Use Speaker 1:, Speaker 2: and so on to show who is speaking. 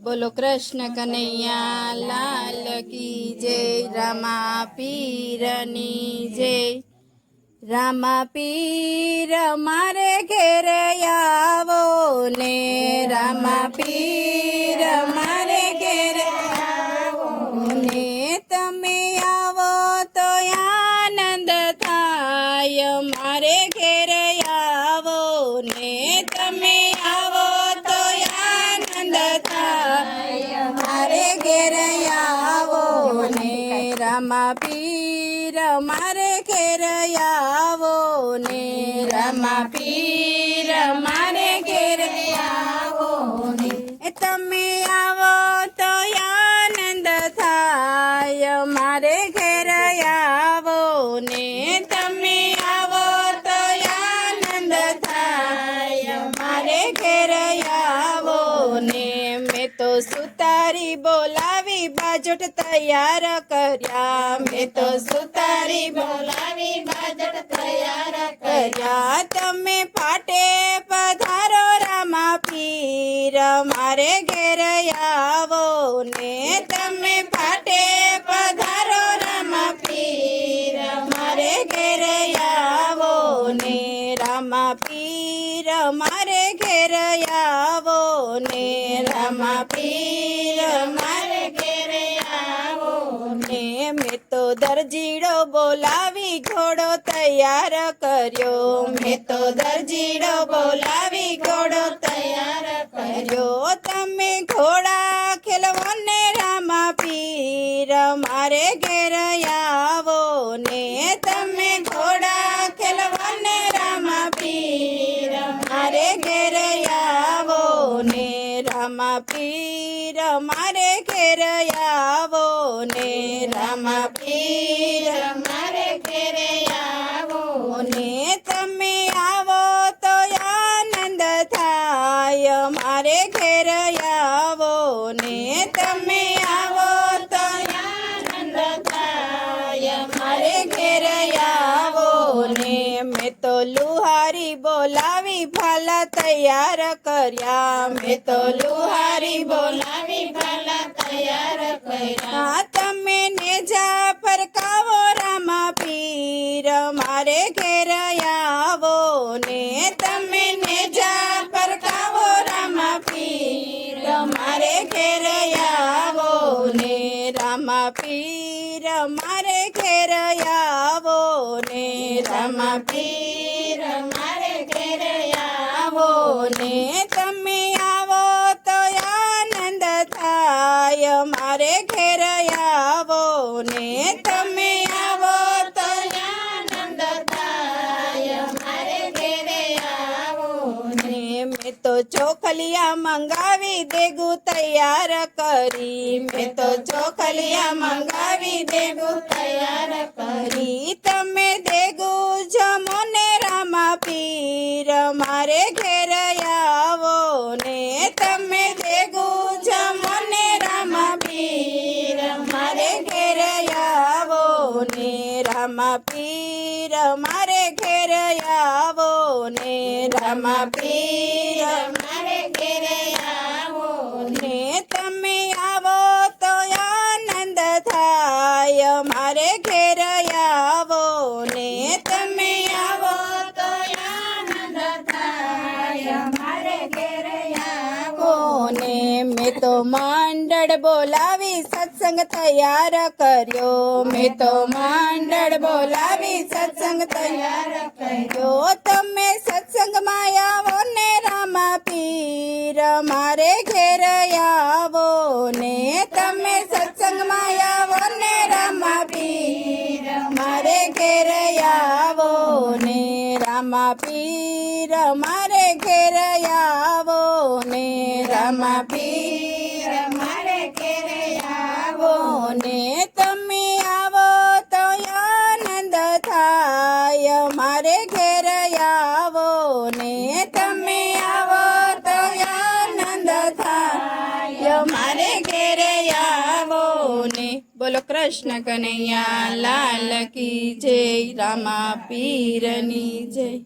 Speaker 1: बोलो कृष्ण कन्हैया लाल की जय। रामा पीरनी जय। रामा पीर मारे घेर आवो ने। रामा पीर मारे घेर आवो ने। तमे आवो तो आनंद थाय मारे घेर आवो ने। तमे आवो तो आनंद थाय मारे घेर आवो ने। रामा पीर मारे घेर आवो ने। रामा पीर मारे घेर आवो ने। तमे आवो तो आनंद थाय मारे घेर आवो ने। तमे आवो तो आनंद थाय मारे घेर आवो ने। मैं तो सुतारी बोलावी बाजट तैयार कर्या। मैं तो सुतारी बोलावी बाजट तैयार कर्या। तमे फाटे पधारो रामा पीर मारे घेर आवो ने। तमे फाटे पधारो रामा पीर मारे घेर आवो ने। रामा पीर मारे घेर आवो ने। रामा पीर मारे घेर आवो ने। मैं तो दर्जीड़ो बोलावी घोड़ो तैयार कर्यो। मैं तो दर्जीड़ो बोलावी घोड़ो तैयार कर्यो। तमे घोड़ा खेलवो ने रामा पीर मारे घेर आवो ने। तमे घोड़ा खेलवो ने रामा पीर मारे घेर आवो ने। रामा पीर मारे घेर आवो ने। रामा पीर मारे घेर आवो ने। तमे आवो तो आनंद थाय मारे घेर आवो ने। तमे आवो तो आनंद थाय मारे घेर आवो ने। मैं तो लुहारी बोलावी भाला तैयार कर्या। मैं तो लुहारी बोलावी भाला तैयार कर्या। तमे नेजा फरकावो रामा पीर मारे घेर आवो ने। तमे नेजा फरकावो रामा पीर मारे घेर आवो ने। रामा पीर मारे घेर आवो ने। रामा पीर मारे घेर आवो ने। तमे आवो तो आनंद थाय मारे घेर आवो ने। तमे आवो तो आनंद थाय मारे घेर आवो ने। मैं तो चोखलिया मंगावी देगू तैयार करी। मैं तो चोखलिया मंगावी देगू तैयार करी। तमे देगू जमो ने रामा पीर मारे घेर आवो ने। तमे देगू जमो ने रामा पीर मारे घेर आवो ने। रामा पीर मारे घेर आवो ने। रामा पीर मारे घेर आवो ने। तमे आवो तो आनंद थाय मारे घेर आवो ने। तमे आवो तो आनंद थाय मारे घेर आवो ने। मैं तो मंडळ बोलावी सत्संग तैयार कर्यो। मैं तो मंडळ बोलावी सत्संग तैयार कर्यो। तमे सत्संग में आवो ने रामा पीर मारे घेर आवो ने। तमे सत्संग में आवो ने रामा पीर मारे घेर आवो ने। रामा पीर मारे घेर आवो ने। रामा पीर मारे घेर आवो ने। तमे आवो तो आनंद थाय मारे घेर आवो ने। तमे आवो तो आनंद थाय मारे घेर आवो ने। बोलो कृष्ण कन्हैया लाल की जय। रामा पीरनी जय।